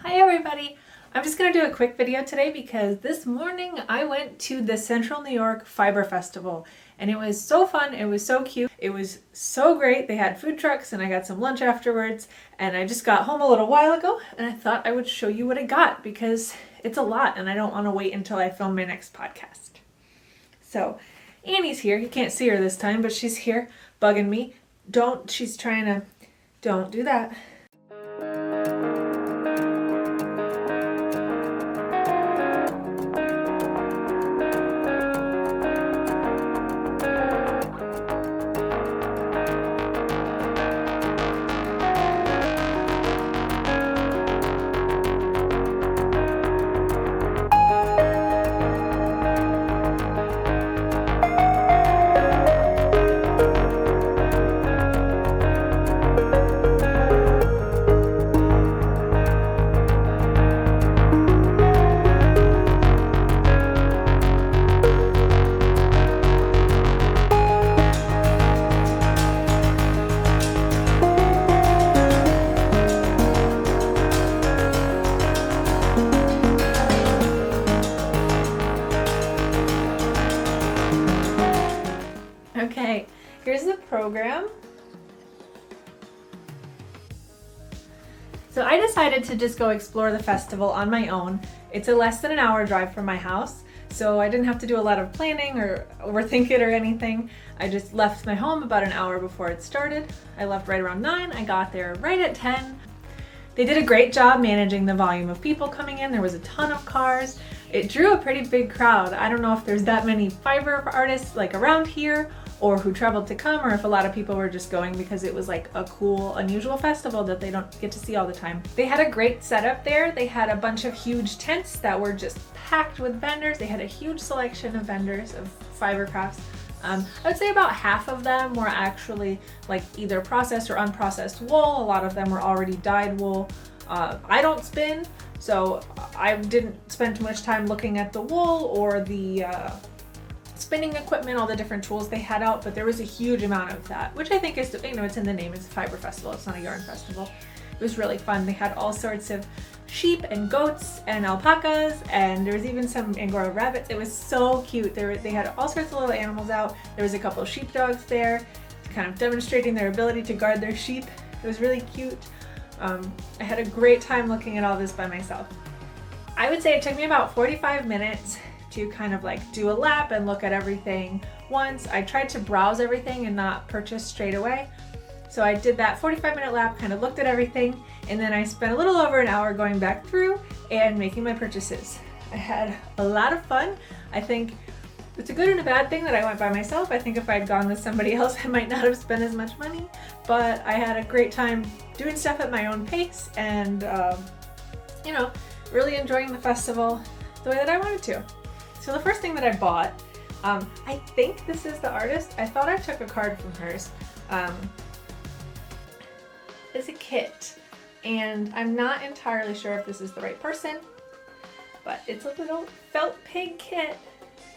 Hi everybody! I'm just going to do a quick video today because this morning I went to the Central New York Fiber Festival and it was so fun, it was so cute, it was so great. They had food trucks and I got some lunch afterwards, and I just got home a little while ago and I thought I would show you what I got because it's a lot and I don't want to wait until I film my next podcast. So Annie's here. You can't see her this time, but she's here bugging me. Don't do that. Okay, here's the program. So I decided to just go explore the festival on my own. It's a less than an hour drive from my house, so I didn't have to do a lot of planning or overthink it or anything. I just left my home about an hour before it started. I left right around 9, I got there right at 10. They did a great job managing the volume of people coming in. There was a ton of cars. It drew a pretty big crowd. I don't know if there's that many fiber artists like around here or who traveled to come, or if a lot of people were just going because it was like a cool, unusual festival that they don't get to see all the time. They had a great setup there. They had a bunch of huge tents that were just packed with vendors. They had a huge selection of vendors of fiber crafts. I would say about half of them were actually like either processed or unprocessed wool. A lot of them were already dyed wool. I don't spin, so I didn't spend too much time looking at the wool or the spinning equipment, all the different tools they had out, but there was a huge amount of that, which I think is, it's in the name, it's a fiber festival, it's not a yarn festival. It was really fun. They had all sorts of sheep and goats and alpacas, and there was even some Angora rabbits. It was so cute. They had all sorts of little animals out. There was a couple of sheepdogs there, kind of demonstrating their ability to guard their sheep. It was really cute. I had a great time looking at all this by myself. I would say it took me about 45 minutes to kind of like do a lap and look at everything once. I tried to browse everything and not purchase straight away. So I did that 45-minute lap, kind of looked at everything, and then I spent a little over an hour going back through and making my purchases. I had a lot of fun. I think it's a good and a bad thing that I went by myself. I think if I'd gone with somebody else, I might not have spent as much money, but I had a great time doing stuff at my own pace and, really enjoying the festival the way that I wanted to. So the first thing that I bought, I think this is the artist. I thought I took a card from hers. Is a kit, and I'm not entirely sure if this is the right person, but it's a little felt pig kit.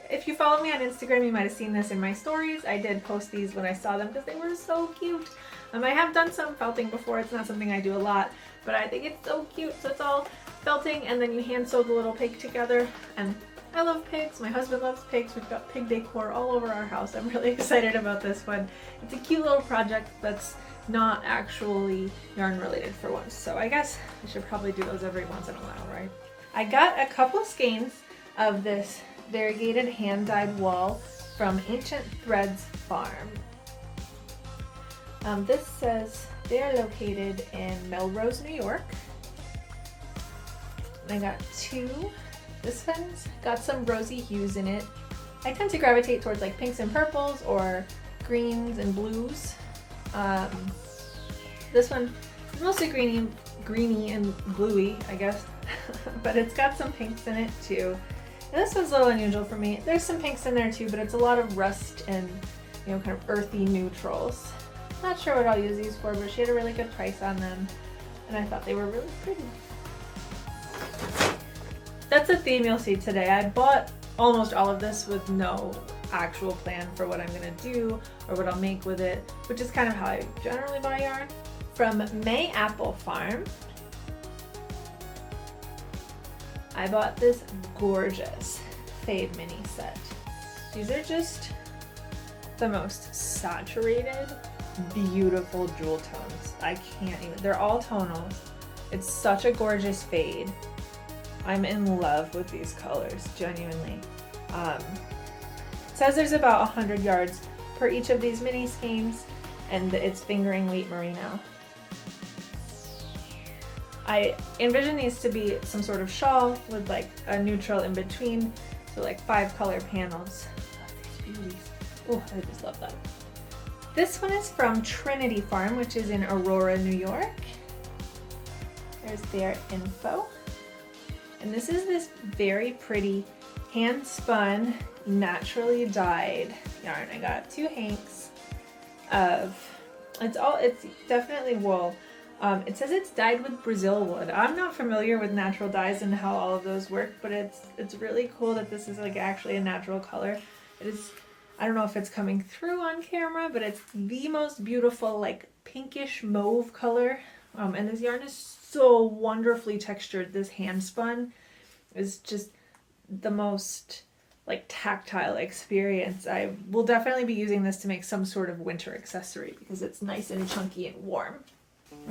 If you follow me on Instagram, you might have seen this in my stories. I did post these when I saw them because they were so cute. I have done some felting before. It's not something I do a lot, but I think it's so cute. So it's all felting, and then you hand sew the little pig together, and I love pigs. My husband loves pigs. We've got pig decor all over our house. I'm really excited about this one. It's a cute little project that's not actually yarn related for once. So I guess I should probably do those every once in a while, right? I got a couple skeins of this variegated hand-dyed wool from Ancient Threads Farm. This says they are located in Melrose, New York. And I got two. This one's got some rosy hues in it. I tend to gravitate towards like pinks and purples or greens and blues. This one is mostly greeny and bluey, I guess, but it's got some pinks in it too. And this one's a little unusual for me. There's some pinks in there too, but it's a lot of rust and kind of earthy neutrals. Not sure what I'll use these for, but she had a really good price on them, and I thought they were really pretty. That's a theme you'll see today. I bought almost all of this with no actual plan for what I'm gonna do or what I'll make with it, which is kind of how I generally buy yarn. From May Apple Farm, I bought this gorgeous fade mini set. These are just the most saturated, beautiful jewel tones. I can't even, they're all tonals. It's such a gorgeous fade. I'm in love with these colors, genuinely. It says there's about 100 yards per each of these mini skeins, and it's fingering wheat merino. I envision these to be some sort of shawl with like a neutral in between, so like 5 color panels. Love these beauties. Oh, I just love that. This one is from Trinity Farm, which is in Aurora, New York. There's their info. And this is this very pretty hand-spun, naturally dyed yarn. I got 2 hanks of, it's definitely wool. It says it's dyed with Brazil wood. I'm not familiar with natural dyes and how all of those work, but it's really cool that this is like actually a natural color. It is, I don't know if it's coming through on camera, but it's the most beautiful like pinkish mauve color. And this yarn is so wonderfully textured. This hand spun is just the most like tactile experience. I will definitely be using this to make some sort of winter accessory because it's nice and chunky and warm.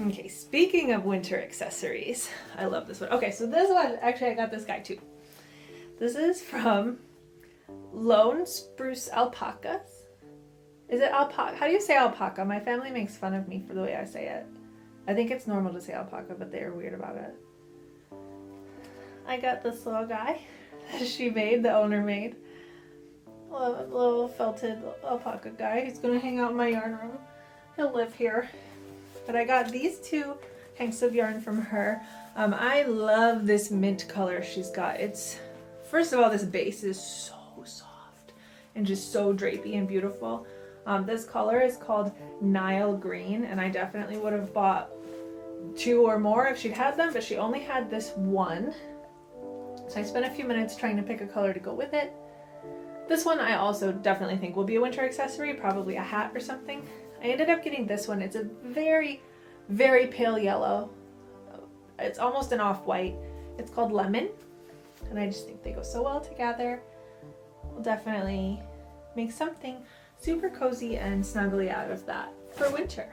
Okay, speaking of winter accessories, I love this one. Okay, so this one, actually I got this guy too. This is from Lone Spruce Alpacas. Is it alpaca? How do you say alpaca? My family makes fun of me for the way I say it. I think it's normal to say alpaca, but they're weird about it. I got this little guy that she made, the owner made. A little felted alpaca guy. He's gonna hang out in my yarn room. He'll live here. But I got these 2 hanks of yarn from her. I love this mint color she's got. It's, first of all, this base is so soft and just so drapey and beautiful. This color is called Nile Green, and I definitely would have bought 2 or more if she'd had them, but she only had this one. So I spent a few minutes trying to pick a color to go with it. This one I also definitely think will be a winter accessory, probably a hat or something. I ended up getting this one. It's a very, very pale yellow. It's almost an off-white. It's called Lemon, and I just think they go so well together. We'll definitely make something super cozy and snuggly out of that for winter.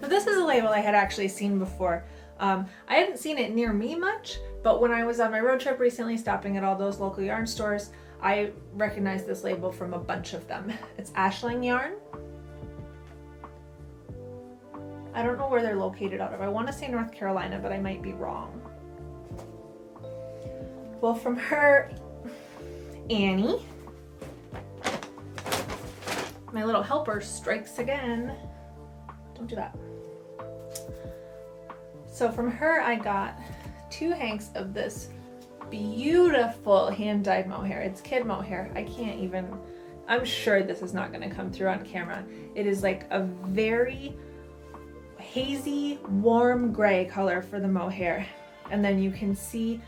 So this is a label I had actually seen before. I hadn't seen it near me much, but when I was on my road trip recently, stopping at all those local yarn stores, I recognized this label from a bunch of them. It's Ashling Yarn. I don't know where they're located out of. I want to say North Carolina, but I might be wrong. Well, from her, Annie, my little helper strikes again. Don't do that. So from her, I got 2 hanks of this beautiful hand-dyed mohair. It's kid mohair. I can't even, I'm sure this is not going to come through on camera. It is like a very hazy, warm gray color for the mohair. And then you can see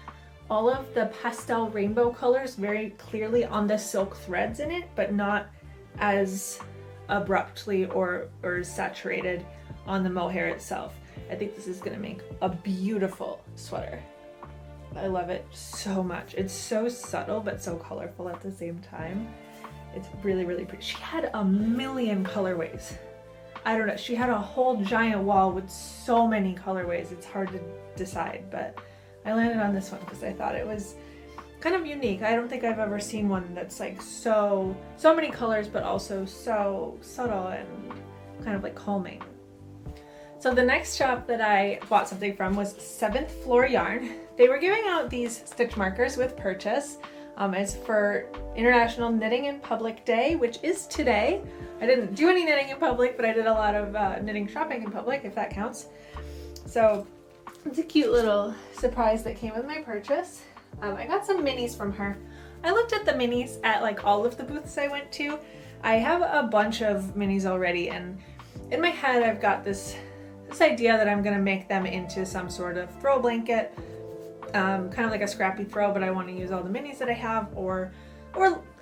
all of the pastel rainbow colors very clearly on the silk threads in it, but not as abruptly or saturated on the mohair itself. I think this is going to make a beautiful sweater. I love it so much. It's so subtle but so colorful at the same time. It's really, really pretty. She had a million colorways. I don't know, she had a whole giant wall with so many colorways. It's hard to decide, but I landed on this one because I thought it was kind of unique. I don't think I've ever seen one that's like so many colors but also so subtle and kind of like calming. So the next shop that I bought something from was 7th Floor Yarn. They were giving out these stitch markers with purchase. It's for International Knitting in Public Day, which is today. I didn't do any knitting in public, but I did a lot of knitting shopping in public, if that counts. So it's a cute little surprise that came with my purchase. I got some minis from her. I looked at the minis at like all of the booths I went to. I have a bunch of minis already, and in my head I've got this idea that I'm gonna make them into some sort of throw blanket, kind of like a scrappy throw, but I want to use all the minis that I have, or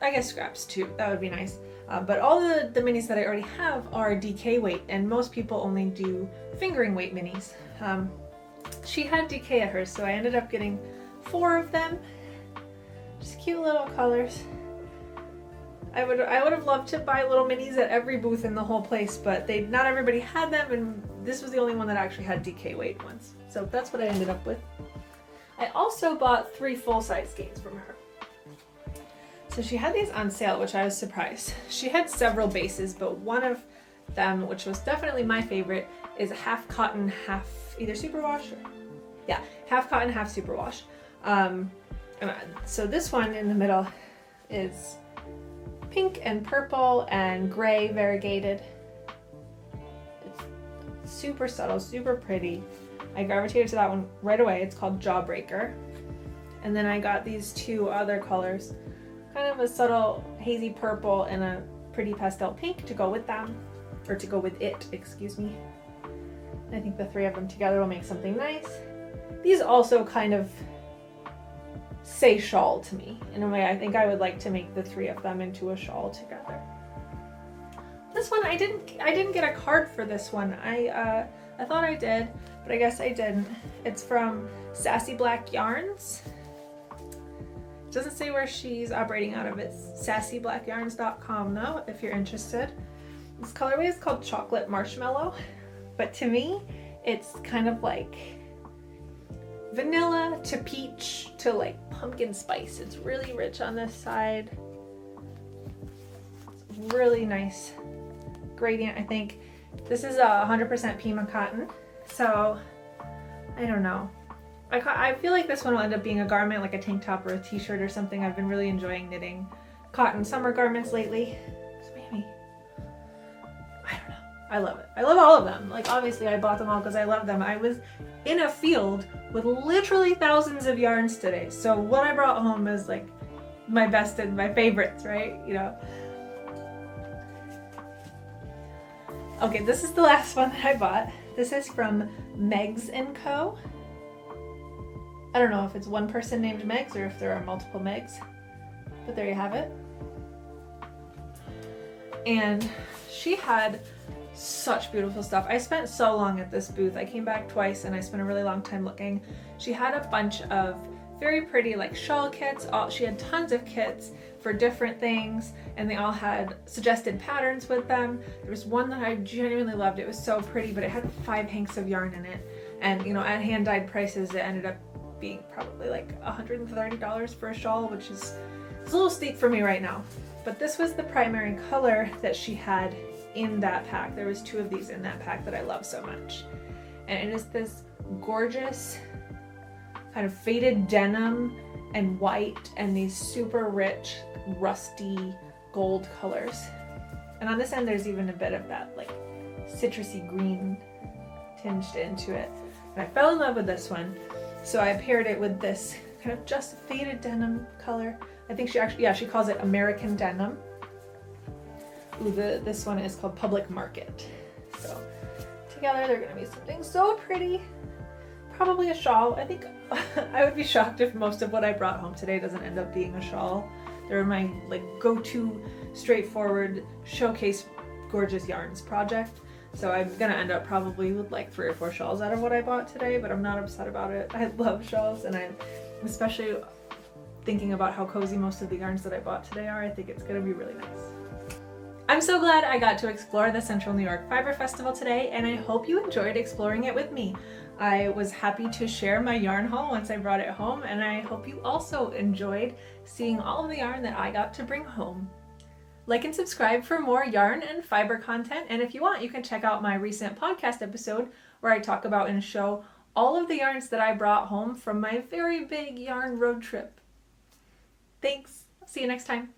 I guess scraps too. That would be nice. But all the minis that I already have are DK weight, and most people only do fingering weight minis. she had DK at hers, so I ended up getting 4 of them. Just cute little colors. I would have loved to buy little minis at every booth in the whole place, but not everybody had them, and this was the only one that actually had DK weight ones. So that's what I ended up with. I also bought 3 full-size skeins from her. So she had these on sale, which I was surprised. She had several bases, but one of them, which was definitely my favorite, is half cotton, half either superwash or, yeah, half cotton, half superwash. So this one in the middle is pink and purple and gray variegated. It's super subtle, super pretty. I gravitated to that one right away. It's called Jawbreaker. And then I got these 2 other colors, kind of a subtle hazy purple and a pretty pastel pink to go with them, or to go with it, excuse me. I think the 3 of them together will make something nice. These also kind of say shawl to me in a way. I think I would like to make the 3 of them into a shawl together. This one I didn't get a card for this one. I thought I did, but I guess I didn't. It's from Sassy Black Yarns. It doesn't say where she's operating out of. It's sassyblackYarns.com though, if you're interested. This colorway is called Chocolate Marshmallow, but to me it's kind of like vanilla to peach to like pumpkin spice. It's really rich on this side. It's really nice gradient. I think this is 100% Pima cotton, so I don't know. I feel like this one will end up being a garment, like a tank top or a t-shirt or something. I've been really enjoying knitting cotton summer garments lately. So maybe, I don't know. I love it. I love all of them. Like obviously I bought them all because I love them. I was in a field with literally thousands of yarns today. So what I brought home is like my best and my favorites, right? You know. Okay, this is the last one that I bought. This is from Megs Inco. I don't know if it's one person named Megs or if there are multiple Megs, but there you have it. And she had such beautiful stuff. I spent so long at this booth. I came back twice and I spent a really long time looking. She had a bunch of very pretty like shawl kits. She had tons of kits for different things, and they all had suggested patterns with them. There was one that I genuinely loved. It was so pretty, but it had 5 hanks of yarn in it, and you know, at hand dyed prices it ended up being probably like $130 for a shawl, which is it's a little steep for me right now. But this was the primary color that she had in that pack. There was 2 of these in that pack that I love so much, and it is this gorgeous kind of faded denim and white and these super rich rusty gold colors. And on this end there's even a bit of that like citrusy green tinged into it. And I fell in love with this one, so I paired it with this kind of just faded denim color. I think she actually, yeah, she calls it American denim. Ooh, this one is called Public Market. So together they're gonna be something so pretty. Probably a shawl. I think I would be shocked if most of what I brought home today doesn't end up being a shawl. They're my like go-to straightforward showcase gorgeous yarns project. So I'm gonna end up probably with like 3 or 4 shawls out of what I bought today, but I'm not upset about it. I love shawls, and I'm especially thinking about how cozy most of the yarns that I bought today are. I think it's gonna be really nice. I'm so glad I got to explore the Central New York Fiber Festival today, and I hope you enjoyed exploring it with me. I was happy to share my yarn haul once I brought it home, and I hope you also enjoyed seeing all of the yarn that I got to bring home. Like and subscribe for more yarn and fiber content, and if you want, you can check out my recent podcast episode where I talk about and show all of the yarns that I brought home from my very big yarn road trip. Thanks. See you next time.